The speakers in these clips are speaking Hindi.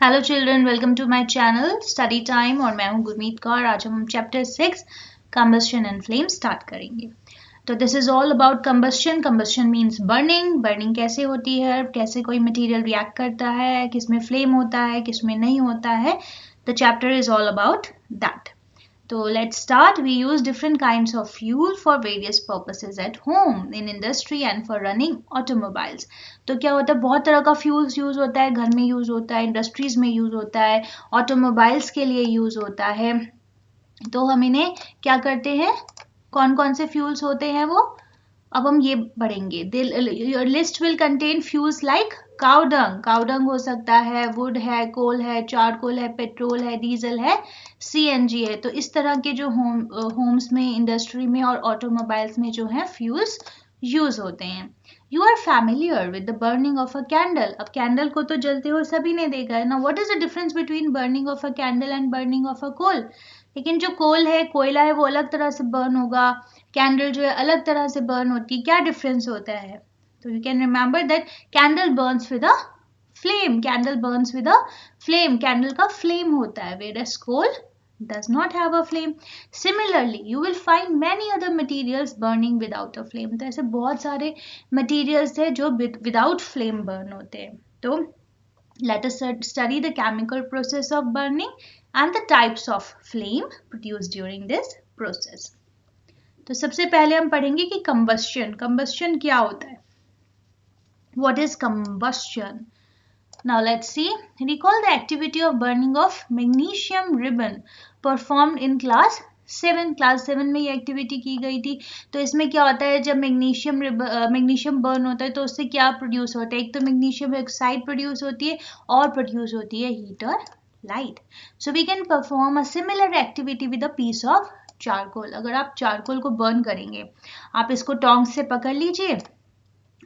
Hello children, welcome to my channel study time. और मैं हूं गुरमीत कौर। आज हम chapter 6 combustion and flame start करेंगे। तो this is all about combustion. Combustion means burning. Burning कैसे होती है, कैसे कोई मटेरियल रिएक्ट करता है, किसमें फ्लेम होता है, किसमें नहीं होता है। The chapter is all about that. So let's start. We use different kinds of fuel for various purposes at home, in industry and for running automobiles. तो क्या होता है, बहुत तरह का फ्यूल्स यूज होता है। घर में यूज होता है, इंडस्ट्रीज में यूज होता है, ऑटोमोबाइल्स के लिए यूज होता है। तो हम इन्हें क्या करते हैं, कौन कौन से फ्यूल्स होते हैं वो अब हम ये पढ़ेंगे। Your list will contain fuels like cow dung. Cow dung हो सकता है, वुड है, कोल है, चारकोल है, पेट्रोल है, डीजल है, सीएनजी है। तो इस तरह के जो होम्स में, इंडस्ट्री में और ऑटोमोबाइल्स में जो है फ्यूल्स यूज होते हैं। You are familiar with the burning of a candle. अब कैंडल को तो जलते हुए सभी ने देखा है ना। What is the difference between burning of a candle and burning of a coal? लेकिन जो कोल है, कोयला है, वो अलग तरह से बर्न होगा। कैंडल जो है अलग तरह से बर्न होती है। क्या डिफरेंस होता है? तो you can remember that candle Burns with a flame. Candle Burns with a flame. Candle का फ्लेम होता है, whereas coal does not have a flame. Similarly, you will find many other materials burning without a flame. तो ऐसे बहुत सारे materials है जो without flame burn होते हैं। तो let us study the chemical process of burning and the types of flame produced during this process. तो सबसे पहले हम पढ़ेंगे कि combustion. Combustion क्या होता है? What is combustion? Now let's see. Recall the activity of burning of magnesium ribbon performed in class 7. Class 7 में ये एक्टिविटी की गई थी। तो इसमें क्या होता है, जब मैग्नीशियम बर्न होता है तो उससे क्या प्रोड्यूस होता है? एक तो मैग्नीशियम ऑक्साइड प्रोड्यूस होती है और प्रोड्यूस होती है हीट और light. So we can perform a similar activity with a piece of charcoal. अगर आप चारकोल को बर्न करेंगे, आप इसको टोंग से पकड़ लीजिए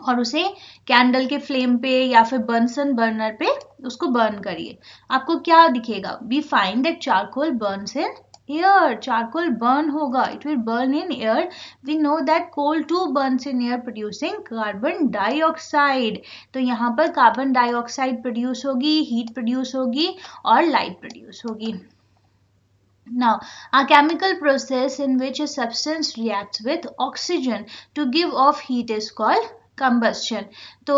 और उसे कैंडल के फ्लेम पे या फिर बर्नसन बर्नर पे उसको बर्न करिए। आपको क्या दिखेगा? We find that charcoal burns in air. Charcoal burn होगा, it will burn in air. We know that coal too burns in air producing carbon dioxide. तो यहाँ पर कार्बन डाइऑक्साइड प्रोड्यूस होगी, हीट प्रोड्यूस होगी और लाइट प्रोड्यूस होगी. Now, a chemical process in which a substance reacts with oxygen to give off heat is called combustion. तो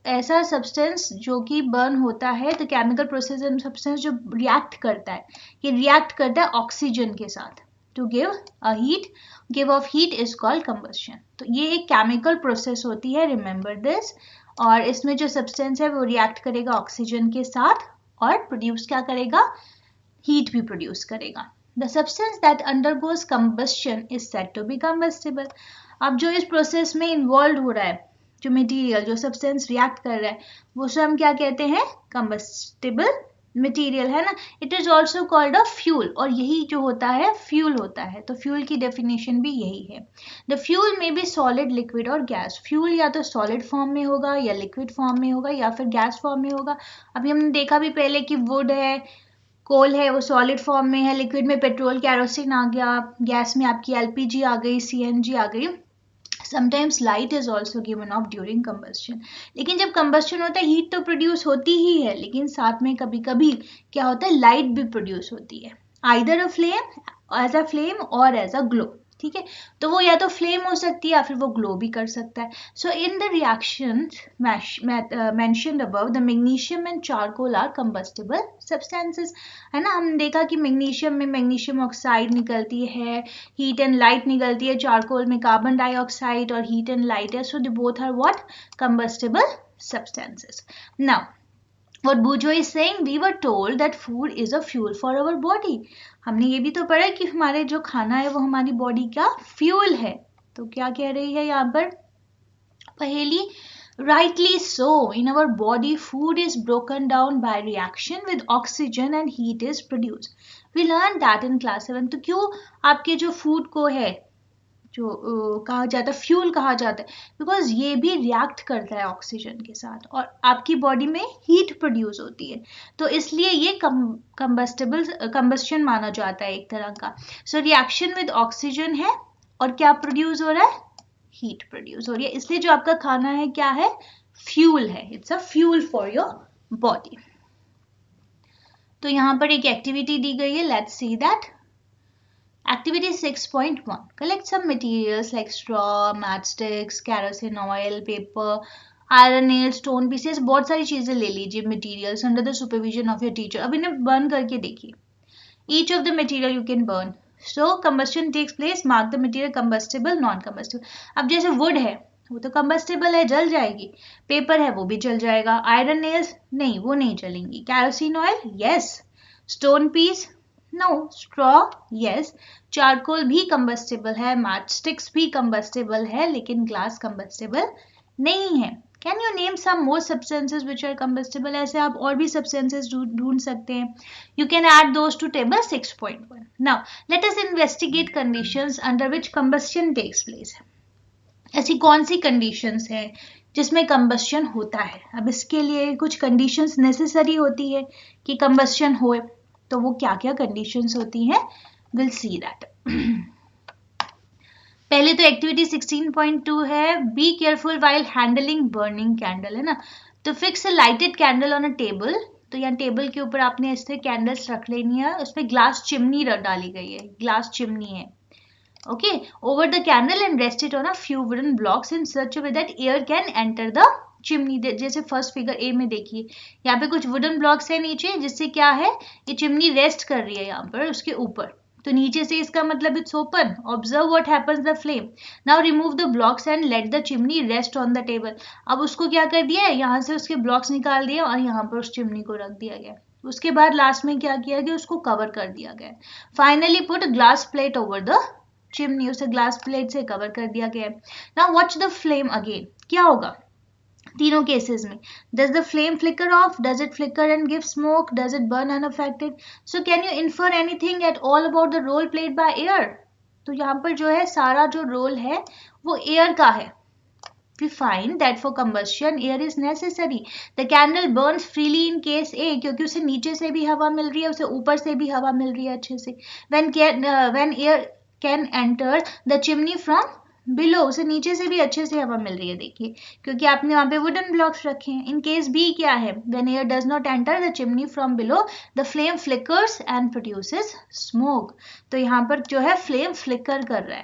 ऐसा सब्सटेंस जो कि बर्न होता है, तो केमिकल प्रोसेस एंड सब्सटेंस जो रिएक्ट करता है, ये रिएक्ट करता है ऑक्सीजन के साथ to give off heat is called combustion. तो ये एक केमिकल प्रोसेस होती है, रिमेंबर दिस. और इसमें जो सब्सटेंस है वो रिएक्ट करेगा ऑक्सीजन के साथ और प्रोड्यूस क्या करेगा? हीट भी प्रोड्यूस करेगा. The substance that undergoes combustion is said to be combustible. अब जो इस प्रोसेस में इन्वॉल्व हो रहा है, जो मटेरियल, जो सब्सटेंस रिएक्ट कर रहा है, वो सब हम क्या कहते हैं? कंबस्टिबल मटेरियल, है ना. It is also called a fuel. और यही जो होता है फ्यूल होता है. तो फ्यूल की डेफिनेशन भी यही है. द फ्यूल में बी सॉलिड, लिक्विड और गैस. फ्यूल या तो सॉलिड फॉर्म में होगा, या लिक्विड फॉर्म में होगा, या फिर गैस फॉर्म में होगा. अभी हमने देखा भी पहले कि वुड है, कोल है, वो सॉलिड फॉर्म में है. लिक्विड में पेट्रोल, कैरोसिन आ गया. गैस में आपकी एलपीजी आ गई, सीएनजी आ गई. Sometimes light is also given of during combustion. लेकिन जब कंबस्शन होता है, हीट तो प्रोड्यूस होती ही है, लेकिन साथ में कभी कभी क्या होता है, लाइट भी प्रोड्यूस होती है. Either a flame, as a flame और एज अ ग्लो. ठीक है, तो वो या तो फ्लेम हो सकती है या फिर वो ग्लो भी कर सकता है. So in the reaction mentioned above, the magnesium and charcoal are combustible substances. है ना. हमने देखा कि मैग्नीशियम में मैग्नीशियम ऑक्साइड निकलती है, हीट एंड लाइट निकलती है. चारकोल में कार्बन डाइऑक्साइड और हीट एंड लाइट है. So they both are what? Combustible substances. Now what Bujo is saying, we were told that food is a fuel for our body. हमने ये भी तो पढ़ा कि हमारे जो खाना है वो हमारी बॉडी का फ्यूल है. तो क्या कह रही है यहाँ पर पहेली? Rightly so. In our body, food is broken down by reaction with oxygen and heat is produced. We learned that in class 7. तो क्यों आपके जो फूड को है, जो कहा जाता है फ्यूल कहा जाता है, बिकॉज ये भी रिएक्ट करता है ऑक्सीजन के साथ और आपकी बॉडी में हीट प्रोड्यूस होती है. तो इसलिए ये कंबस्शन माना जाता है एक तरह का. सो रिएक्शन विद ऑक्सीजन है और क्या प्रोड्यूस हो रहा है? हीट प्रोड्यूस हो रही है. इसलिए जो आपका खाना है क्या है? फ्यूल है. It's a fuel for your body. तो यहाँ पर एक एक्टिविटी दी गई है, let's see that. Activity 6.1. Collect some materials like straw, matchsticks, kerosene oil, paper, iron nails, stone pieces. बहुत सारी चीजें ले लीजिए materials under the supervision of your teacher. अब इन्हें burn करके देखिए. Each of the material you can burn. So combustion takes place. Mark the material combustible, non-combustible. अब जैसे wood है वो तो combustible है, जल जाएगी. पेपर है वो भी जल जाएगा. आयरन नेल्स नहीं, वो नहीं जलेंगी. Kerosene oil yes. Stone piece no. Straw yes. Charcoal भी कंबस्टेबल है, मैचस्टिक्स भी कंबस्टेबल है, लेकिन ग्लास कंबस्टेबल नहीं है. Can you name some more substances which are combustible? ऐसे आप और भी सब्सटेंसेस ढूंढ सकते हैं. You can add those to table 6.1. Now let us investigate conditions under which combustion takes place. ऐसी कौन सी कंडीशंस हैं जिसमें कंबस्शन होता है? अब इसके लिए कुछ कंडीशंस नेसेसरी होती है कि कंबस्शन होए, तो वो क्या क्या कंडीशंस होती हैं, विल सी दैट. पहले तो एक्टिविटी 16.2 है, be careful while handling burning candle, है ना. तो fix a lighted candle on a table. तो यहाँ टेबल के ऊपर आपने ऐसे कैंडल्स रख लेनी है, उसमें ग्लास चिमनी डाली गई है, ग्लास चिमनी है. Okay, over the candle and rest it on a few wooden blocks in such a way that air can enter the chimney. जैसे फर्स्ट फिगर ए में देखिए, यहाँ पे कुछ वुडन ब्लॉक्स है नीचे, जिससे क्या है, ये चिमनी रेस्ट कर रही है यहाँ पर उसके ऊपर. तो नीचे से इसका मतलब it's open. Observe what happens the flame. Now remove the blocks and let the chimney rest on the table. अब उसको क्या कर दिया है, यहाँ से उसके ब्लॉक्स निकाल दिए और यहाँ पर उस चिमनी को रख दिया गया. उसके बाद लास्ट में क्या किया गया, उसको कवर कर दिया गया. Finally put glass plate over the chimney. उसे ग्लास प्लेट से कवर कर दिया गया है. Now watch the flame again. क्या होगा तीनों केसेस में? Does the flame flicker off? Does it flicker and give smoke? Does it burn unaffected? So can you infer anything at all about the role played by air? तो यहाँ पर जो है सारा जो रोल है वो एयर का है. We find that for combustion air is necessary. The candle burns freely in case A, क्योंकि उसे नीचे से भी हवा मिल रही है, उसे ऊपर से भी हवा मिल रही है अच्छे से. When air can enter the chimney from below, उसे नीचे से भी अच्छे से हवा मिल रही है, देखिए, क्योंकि आपने वहां पे वुडन ब्लॉक्स रखे हैं. इन केस बी क्या है, when air does not enter the chimney from below, the flame flickers and produces smoke. तो यहाँ पर जो है फ्लेम फ्लिकर कर रहा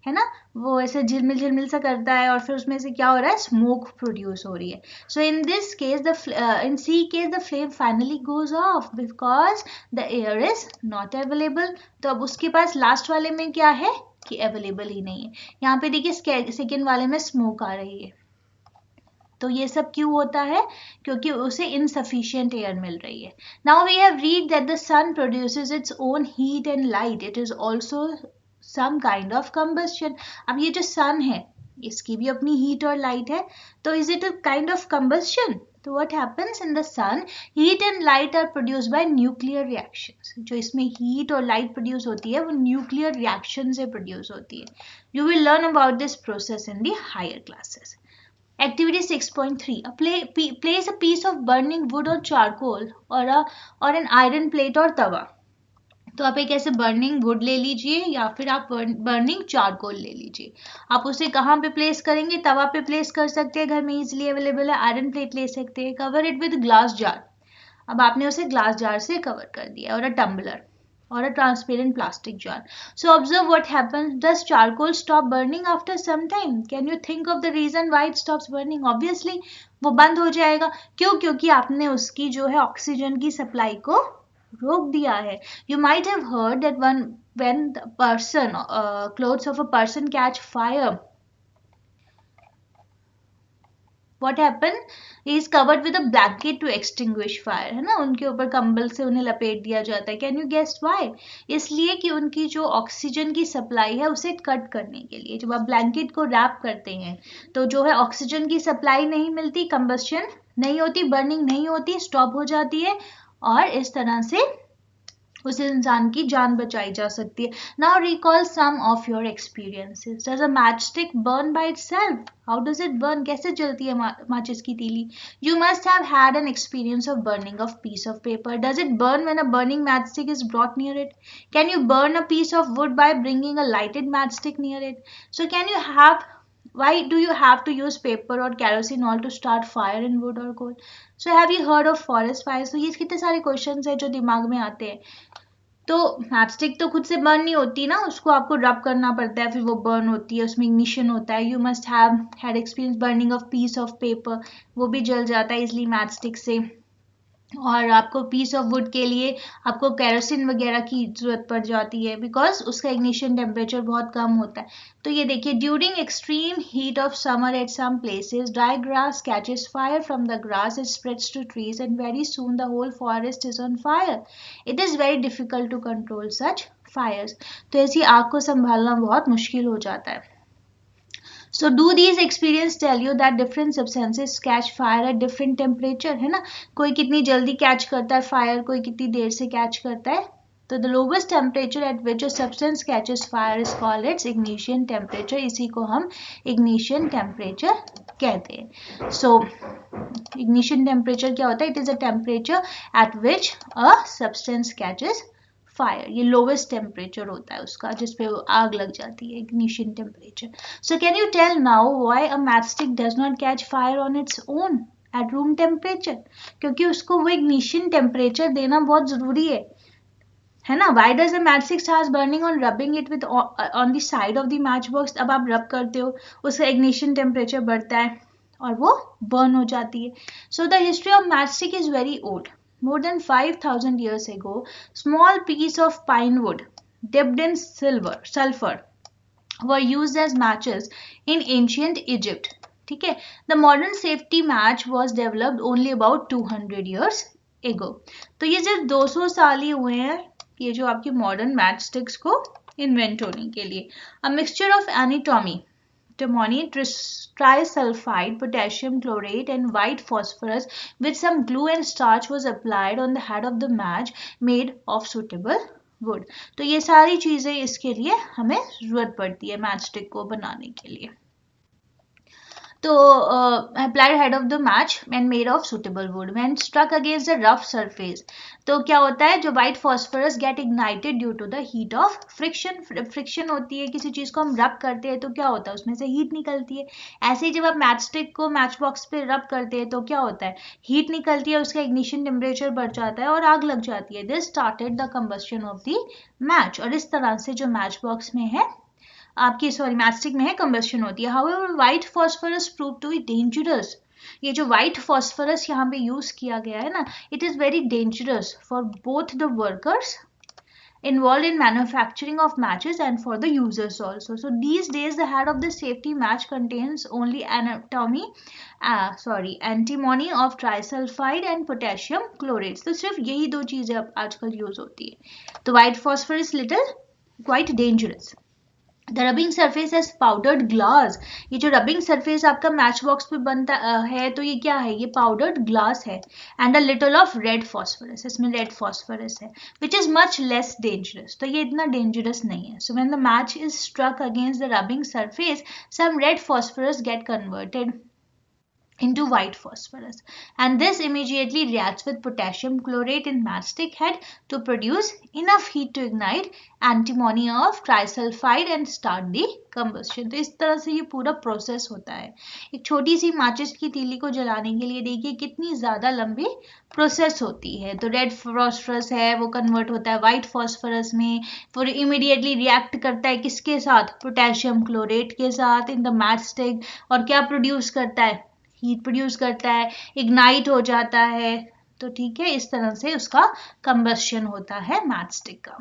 है ना, वो ऐसे झिलमिल झिलमिल सा करता है और फिर उसमें से क्या हो रहा है, स्मोक प्रोड्यूस हो रही है. So in this case in C case the flame finally goes off because the air is not available. तो अब उसके पास लास्ट वाले में क्या है कि अवेलेबल ही नहीं है. यहाँ पे देखिए सेकेंड वाले में स्मोक आ रही है. तो ये सब क्यों होता है, क्योंकि उसे इनसफिशिएंट एयर मिल रही है. Now we have read that the sun produces its own heat and light. It is also some kind of combustion. अब ये जो sun है इसकी भी अपनी heat और light है, तो is it a kind of combustion? तो what happens in the sun, heat and light are produced by nuclear reactions. जो इसमें heat और light produce होती है वो nuclear reaction से produce होती है. You will learn about this process in the higher classes. Activity 6.3. Place a piece of burning wood or charcoal or an iron plate or tawa. तो आप एक ऐसे बर्निंग वुड ले लीजिए या फिर आप बर्निंग चारकोल ले लीजिए. आप उसे कहाँ पे प्लेस करेंगे, तवा पे प्लेस कर सकते हैं, घर में इजीली अवेलेबल है. आयरन प्लेट ले सकते हैं. Cover it with glass jar. अब आपने उसे ग्लास जार से कवर कर दिया, और अ टम्बलर और a transparent plastic jar. So observe what happens. Does charcoal stop burning after some time? Can you think of the reason why it stops burning? Obviously वो बंद हो जाएगा. क्यों? क्योंकि आपने उसकी जो है ऑक्सीजन की सप्लाई को रोक दिया है. You might have heard that when the person clothes of a person catch fire, what happened? He is covered with a blanket to extinguish fire, है ना, उनके ऊपर कंबल से उन्हें लपेट दिया जाता है. Can you guess why? इसलिए कि उनकी जो ऑक्सीजन की सप्लाई है उसे कट करने के लिए. जब आप ब्लैंकेट को रैप करते हैं तो जो है ऑक्सीजन की सप्लाई नहीं मिलती, कंबस्शन नहीं होती, बर्निंग नहीं होती, स्टॉप हो जाती है, और इस तरह से उस इंसान की जान बचाई जा सकती है. Now recall some of your experiences. Does a matchstick burn by itself? How does it burn? कैसे जलती है माचिस की तीली? You must have had an experience of burning of piece of paper. Does it burn when a burning matchstick is brought near it? Can you burn a piece of wood by bringing a lighted matchstick near it? So can you have why do you have to use paper or kerosene oil to start fire in wood or coal? So have you heard of forest fires? तो ये कितने सारे क्वेश्चंस हैं जो दिमाग में आते हैं. तो मैचस्टिक तो खुद से बर्न नहीं होती ना, उसको आपको रब करना पड़ता है, फिर वो बर्न होती है, उसमें इग्निशन होता है. You must have had experience burning of piece of paper, वो भी जल जाता है इजली मैचस्टिक से. और आपको पीस ऑफ वुड के लिए आपको केरोसिन वगैरह की जरूरत पड़ जाती है बिकॉज उसका इग्निशन टेम्परेचर बहुत कम होता है. तो ये देखिए, during extreme heat of summer at some places dry grass catches fire from the grass, it spreads to trees and very soon the whole forest is on fire. It is very difficult to control such fires. तो ऐसी आग को संभालना बहुत मुश्किल हो जाता है. So do these experience tell you that different substances catch fire at different temperature, है ना? कोई कितनी जल्दी कैच करता है फायर, कोई कितनी देर से कैच करता है. तो the lowest temperature at which a substance catches fire is called its ignition temperature. इसी को हम ignition temperature कहते हैं. So ignition temperature क्या होता है? It is a temperature at which a substance catches fire. ये लोवेस्ट टेम्परेचर होता है उसका जिसपे आग लग जाती है, ignition temperature. So can you tell now why a matchstick does not catch fire on its own at room temperature? क्योंकि उसको वो इग्निशन टेम्परेचर देना बहुत जरूरी है ना. Why does the matchstick starts burning on rubbing it with on the side of the match box? अब आप रब करते हो, उसका इग्निशन टेम्परेचर बढ़ता है और वो बर्न हो जाती है. So the history of matchstick is very old. More than 5,000 years ago, small piece of pine wood dipped in sulfur were used as matches in ancient Egypt. ठीक है. The modern safety match was developed only about 200 years ago. तो ये सिर्फ 200 साल ही हुए हैं ये जो आपकी modern matchsticks को invent होने के लिए. A mixture of antimony, trisulfide, potassium chlorate and white phosphorus with some glue and starch was applied on the head of the match made of suitable wood. तो ये सारी चीजें इसके लिए हमें जरूरत पड़ती है मैचस्टिक को बनाने के लिए. तो applied head of the match and made of suitable wood when struck against a rough surface. तो क्या होता है, जो white phosphorus get ignited due to the heat of friction. Friction होती है, किसी चीज को हम रब करते हैं तो क्या होता है, उसमें से हीट निकलती है. ऐसे ही जब आप मैचस्टिक को मैच बॉक्स पे रब करते हैं तो क्या होता है, हीट निकलती है, उसका इग्निशन टेम्परेचर बढ़ जाता है और आग लग जाती है. This started the combustion of the match. और इस तरह से जो मैच बॉक्स में है आपकी मैचस्टिक में है, कंबस्शन होती है. However white phosphorus prove to be dangerous. ये जो व्हाइट फॉस्फोरस यहाँ पे यूज किया गया है ना, it is very dangerous for both the workers involved in manufacturing of matches and for the users also. So these days the head of the safety match contains only antimony of trisulfide and potassium chlorate. तो सिर्फ यही दो चीजें अब आजकल यूज होती है. तो white phosphorus little quite dangerous. The rubbing surface has powdered glass. ये जो rubbing surface आपका मैच बॉक्स पे बनता है तो ये क्या है, ये powdered glass है. And a little of red phosphorus. इसमें red phosphorus है, which is much less dangerous. तो ये इतना dangerous नहीं है. So when the match is struck against the rubbing surface, some red phosphorus get converted into white phosphorus, and this immediately reacts with potassium chlorate in matchstick head to produce enough heat to ignite antimony of trisulfide and start the combustion. तो इस तरह से ये पूरा प्रोसेस होता है. एक छोटी सी माचिस की तीली को जलाने के लिए देखिए कितनी ज्यादा लंबी प्रोसेस होती है. तो रेड फॉस्फोरस है वो कन्वर्ट होता है व्हाइट फॉस्फोरस में, फिर इमीडिएटली रिएक्ट करता है किसके साथ, पोटेशियम क्लोरेट के साथ इन द मैचस्टिक, और क्या प्रोड्यूस करता है, हीट प्रोड्यूस करता है, इग्नाइट हो जाता है. तो ठीक है, इस तरह से उसका कंबस्शन होता है मैचस्टिक का.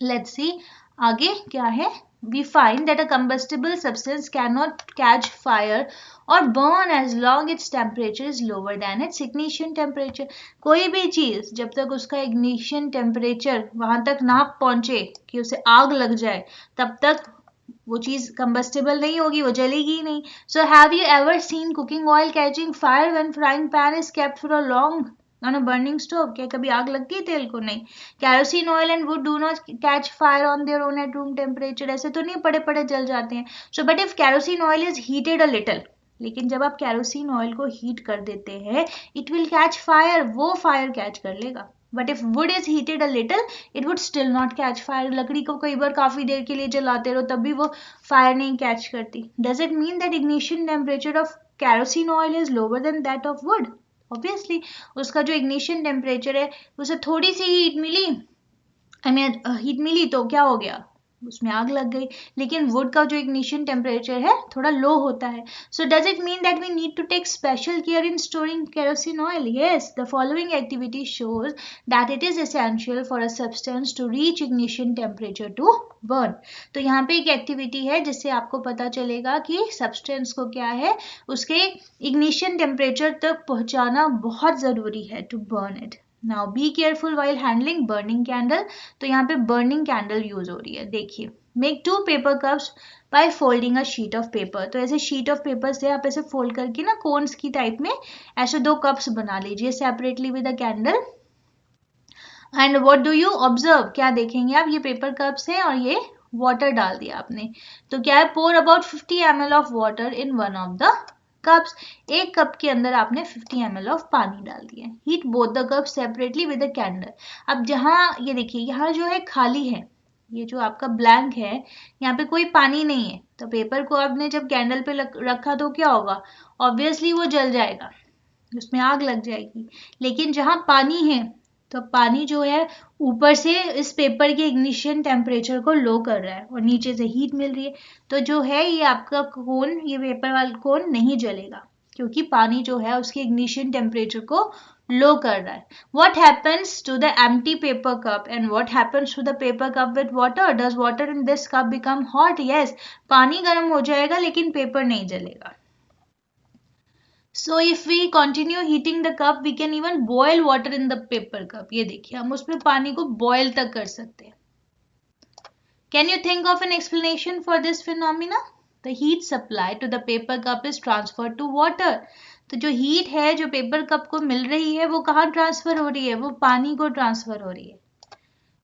लेट्स सी आगे क्या है. We find that a combustible substance cannot catch fire or burn as long its temperature is lower than its ignition temperature. कोई भी चीज जब तक उसका ignition temperature वहां तक ना पहुंचे कि उसे आग लग जाए तब तक वो चीज कंबस्टेबल नहीं होगी, वो जलेगी नहीं. So have you ever seen cooking oil catching fire when frying pan is kept for a long on a burning stove? क्या कभी आग लग गई तेल को? नहीं. Kerosene oil and would do not catch fire on their own at room temperature. ऐसे तो नहीं पड़े पड़े जल जाते हैं. So but if kerosene oil is heated a little, लेकिन जब आप कैरोसिन ऑयल को हीट कर देते हैं, इट विल कैच फायर, वो फायर कैच कर लेगा. But if would is heated a little it would still not catch fire. लकड़ी को कई बार काफी देर के लिए जलाते रहो तब भी वो फायर नहीं कैच करती. Does it mean that ignition temperature of kerosene oil is lower than that of would? Obviously उसका जो इग्निशन टेम्परेचर है उसे थोड़ी सी हीट मिली, हीट मिली तो क्या हो गया, उसमें आग लग गई. लेकिन वुड का जो इग्निशन टेम्परेचर है थोड़ा लो होता है. So does it mean that we need to take special care in storing kerosene oil? Yes, the following activity shows that it is essential for a substance to reach ignition temperature to burn. तो यहाँ पे एक एक्टिविटी है जिससे आपको पता चलेगा कि सब्सटेंस को क्या है, उसके इग्निशन टेम्परेचर तक पहुंचाना बहुत जरूरी है to burn it. Now be careful while handling burning candle. तो यहाँ पे burning candle यूज हो रही है. देखिए, make 2 paper cups by folding a sheet of paper. तो ऐसे sheet of paper से आप ऐसे fold करके ना cones की टाइप में ऐसे 2 cups बना लीजिए separately with a candle. And what do you observe? क्या देखेंगे आप, ये paper cups है और ये water डाल दिया आपने. तो क्या है, pour about 50 ml of water in one of the cups. एक कप के अंदर आपने 50 ml ऑफ पानी डाल दिया. Heat both the cup separately with a candle. अब जहाँ ये देखिए, यहाँ जो है खाली है, ये जो आपका ब्लैंक है, यहाँ पे कोई पानी नहीं है. तो पेपर को आपने जब कैंडल पे रखा तो क्या होगा, ऑब्वियसली वो जल जाएगा, उसमें आग लग जाएगी. लेकिन जहाँ पानी है तो पानी जो है ऊपर से इस पेपर के इग्निशन टेम्परेचर को लो कर रहा है और नीचे से हीट मिल रही है. तो जो है ये आपका कोन, ये पेपर वाला कोन नहीं जलेगा क्योंकि पानी जो है उसके इग्निशन टेम्परेचर को लो कर रहा है. What happens to the empty paper cup and what happens to the paper cup with water? Does water in this cup become hot? Yes, पानी गर्म हो जाएगा लेकिन पेपर नहीं जलेगा. So if we continue heating the cup, we can even boil water in the paper cup. ये देखिए, हम उसमें पानी को boil तक कर सकते हैं. Can you think of an explanation for this phenomena? The heat supply to the paper cup is transferred to water. तो जो heat है जो paper cup को मिल रही है वो कहाँ transfer हो रही है, वो पानी को transfer हो रही है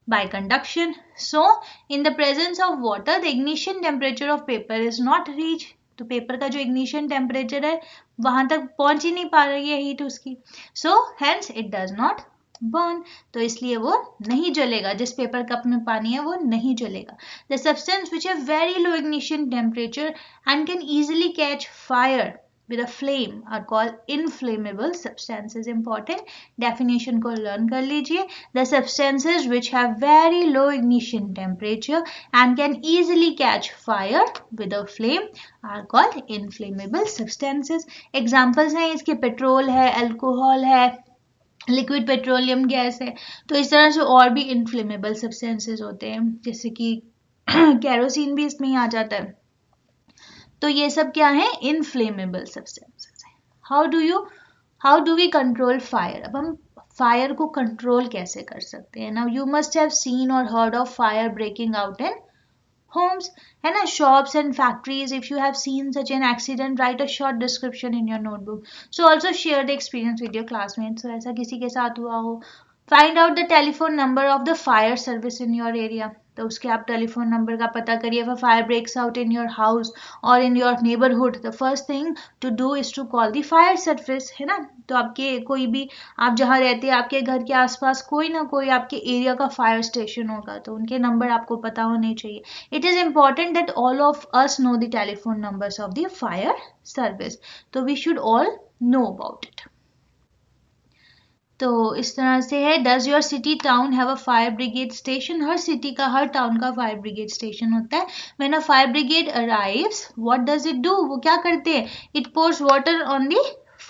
by conduction. So in the presence of water, the ignition temperature of paper is not reached. तो पेपर का जो इग्निशन टेम्परेचर है वहां तक पहुंच ही नहीं पा रही है हीट उसकी. So hence it does not burn. तो इसलिए वो नहीं जलेगा. जिस पेपर कप में पानी है वो नहीं जलेगा. The substance which have very low ignition temperature and can easily catch fire with a flame are called inflammable substances. Important definition को learn कर लीजिए. The substances which have very low ignition temperature and can easily catch fire with a flame are called inflammable substances. Examples हैं इसके, पेट्रोल है, अल्कोहल है, लिक्विड पेट्रोलियम गैस है. तो इस तरह से और भी इनफ्लेमेबल सब्सटेंसेस होते हैं, जैसे कि केरोसिन भी इसमें ही आ जाता है. तो ये सब क्या है, इनफ्लेमेबल सब्सटेंसेस है. How do we control fire? अब हम फायर को कंट्रोल कैसे कर सकते हैं? Now you must have seen और heard of fire breaking out in homes, है ना, shops and factories. If you have seen such an accident, write a short description in your notebook. So also share the experience with your classmates. ऐसा किसी के साथ हुआ हो. Find out the telephone number of the fire service in your area. तो उसके आप टेलीफोन नंबर का पता करिए. If a fire breaks out in your house or in your neighborhood, the first thing to do is to call the fire service, है ना. तो आपके कोई भी, आप जहाँ रहते हैं आपके घर के आसपास कोई ना कोई आपके एरिया का फायर स्टेशन होगा, तो उनके नंबर आपको पता होने चाहिए. It is important that all of us know the telephone numbers of the fire service. तो we should all know about it. तो इस तरह से है. Does your city town have a fire brigade station? हर सिटी का, हर टाउन का फायर ब्रिगेड स्टेशन होता है. When a fire brigade arrives, what does it do? वो क्या करते हैं? It pours water on the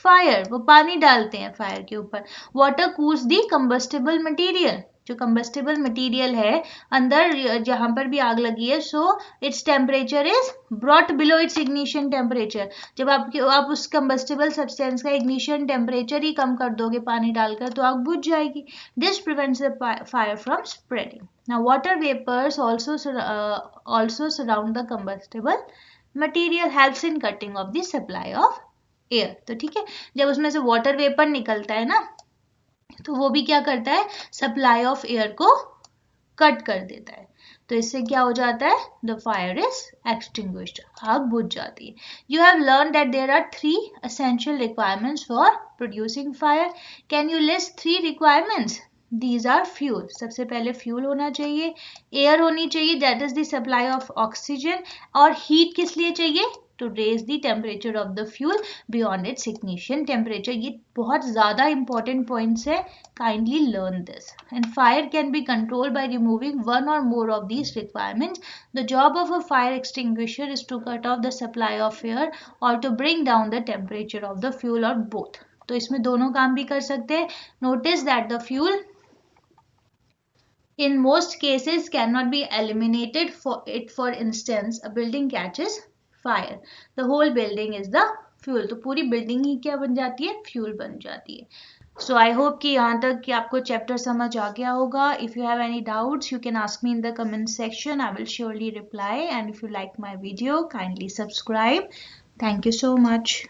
fire. वो पानी डालते हैं फायर के ऊपर. Water cools the combustible material. जो कंबस्टिबल मटेरियल है अंदर जहां पर भी आग लगी है, so its temperature is brought below its ignition temperature. जब आप उस कंबस्टिबल सब्सटेंस का इग्निशन टेम्परेचर ही कम कर दोगे पानी डालकर, तो आग बुझ जाएगी. This prevents the fire from spreading. Now water vapours also surround the combustible material, helps in cutting off the supply of air. तो ठीक है, जब उसमें से वाटर वेपर निकलता है ना, तो वो भी क्या करता है, सप्लाई ऑफ एयर को कट कर देता है. तो इससे क्या हो जाता है, द फायर इज एक्सटिंग्विश्ड, आग बुझ जाती है. You have learn that there are 3 essential requirements for producing fire. Can you list 3 requirements? These are fuel. सबसे पहले fuel होना चाहिए, air होनी चाहिए, that is the supply of oxygen, और heat किस लिए चाहिए? To raise the temperature of the fuel beyond its ignition temperature. ये बहुत ज़्यादा important points है. Kindly learn this. And fire can be controlled by removing one or more of these requirements. The job of a fire extinguisher is to cut off the supply of air or to bring down the temperature of the fuel or both. तो इसमें दोनों काम भी कर सकते हैं. Notice that the fuel in most cases cannot be eliminated. For instance, a building catches fire, the whole building is the fuel. तो पूरी building ही क्या बन जाती है? Fuel बन जाती है. So I hope कि यहाँ तक कि आपको chapter समझ आ गया होगा. If you have any doubts, you can ask me in the comment section. I will surely reply. And if you like my video, kindly subscribe. Thank you so much.